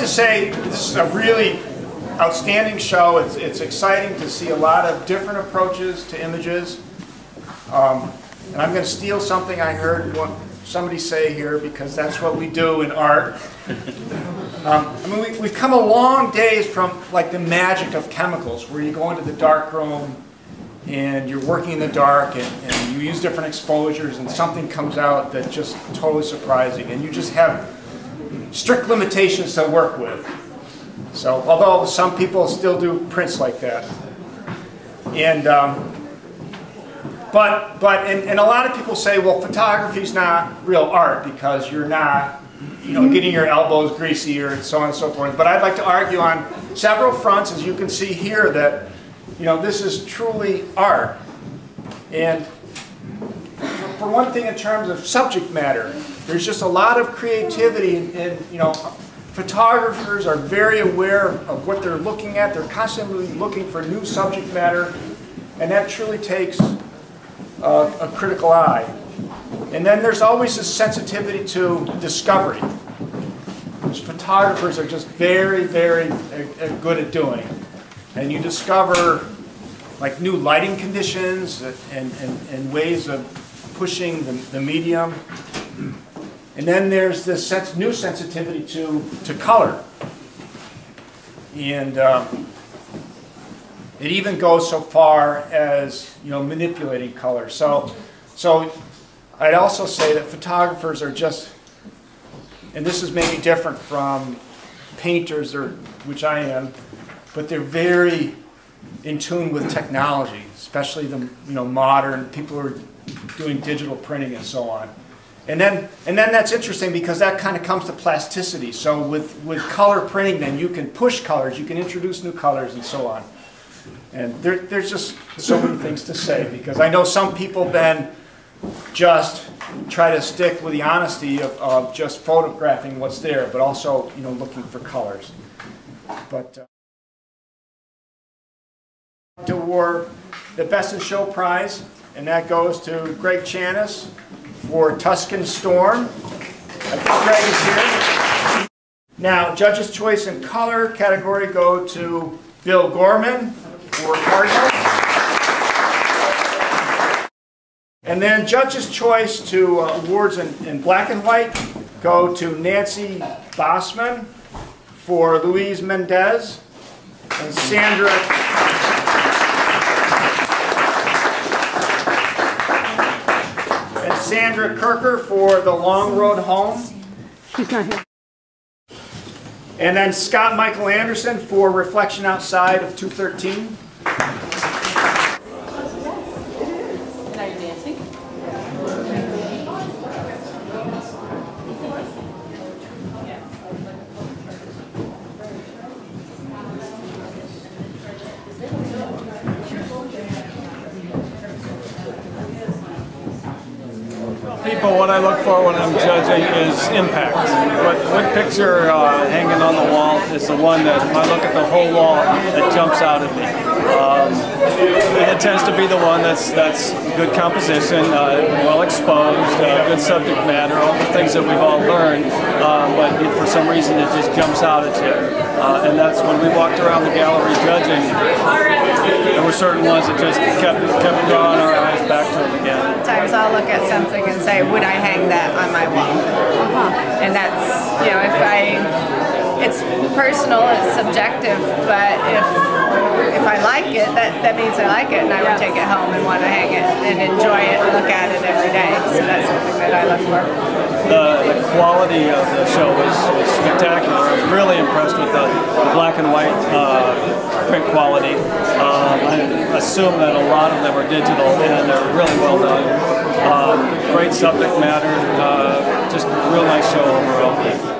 Say this is a really outstanding show. It's exciting to see a lot of different approaches to images. And I'm going to steal something I heard somebody say here, because that's what we do in art. I mean, we've come a long days from like the magic of chemicals, where you go into the dark room and you're working in the dark and you use different exposures and something comes out that's just totally surprising, and you just have strict limitations to work with. So, although some people still do prints like that, and and a lot of people say, well, photography's not real art because you're not, getting your elbows greasy or so on and so forth. But I'd like to argue on several fronts, as you can see here, that this is truly art. And for one thing, in terms of subject matter, there's just a lot of creativity, and photographers are very aware of what they're looking at. They're constantly looking for new subject matter, and that truly takes a critical eye. And then there's always this sensitivity to discovery, which photographers are just very, very good at doing. And you discover like new lighting conditions and ways of pushing the medium. And then there's this new sensitivity to color. And it even goes so far as manipulating color. So I'd also say that photographers are just, and this is maybe different from painters, which I am, but they're very in tune with technology, especially the modern people who are doing digital printing and so on. And then that's interesting, because that kind of comes to plasticity. So with color printing, then you can push colors, you can introduce new colors and so on. And there's just so many things to say, because I know some people then just try to stick with the honesty of just photographing what's there, but also looking for colors. But award the Best in Show prize, and that goes to Greg Chanis for Tuscan Storm. I think Greg is here. Now, Judge's Choice in Color category go to Bill Gorman for Cardinal. And then Judge's Choice to awards in Black and White go to Nancy Bossman for Luis Mendez, and Sandra Kirker for The Long Road Home. She's not here. And then Scott Michael Anderson for Reflection Outside of 213. Now you're dancing? People, what I look for when I'm judging is impact. What picture hanging on the wall is the one that, if I look at the whole wall, that jumps out at me. It tends to be the one that's good composition, well exposed, good subject matter, all the things that we've all learned, but for some reason it just jumps out at you. And that's when we walked around the gallery judging, there were certain ones that just kept drawing our eyes back to them again. Sometimes I'll look at something and say, would I hang that on my wall? And that's, if I it's personal, it's subjective, but if I like it, that means I like it, and I would take it home and want to hang it and enjoy it and look at it every day. So that's something that I look for. The quality of the show was spectacular. I was really impressed with the black and white print quality. I assume that a lot of them are digital and they're really well done. Great subject matter, just a real nice show overall.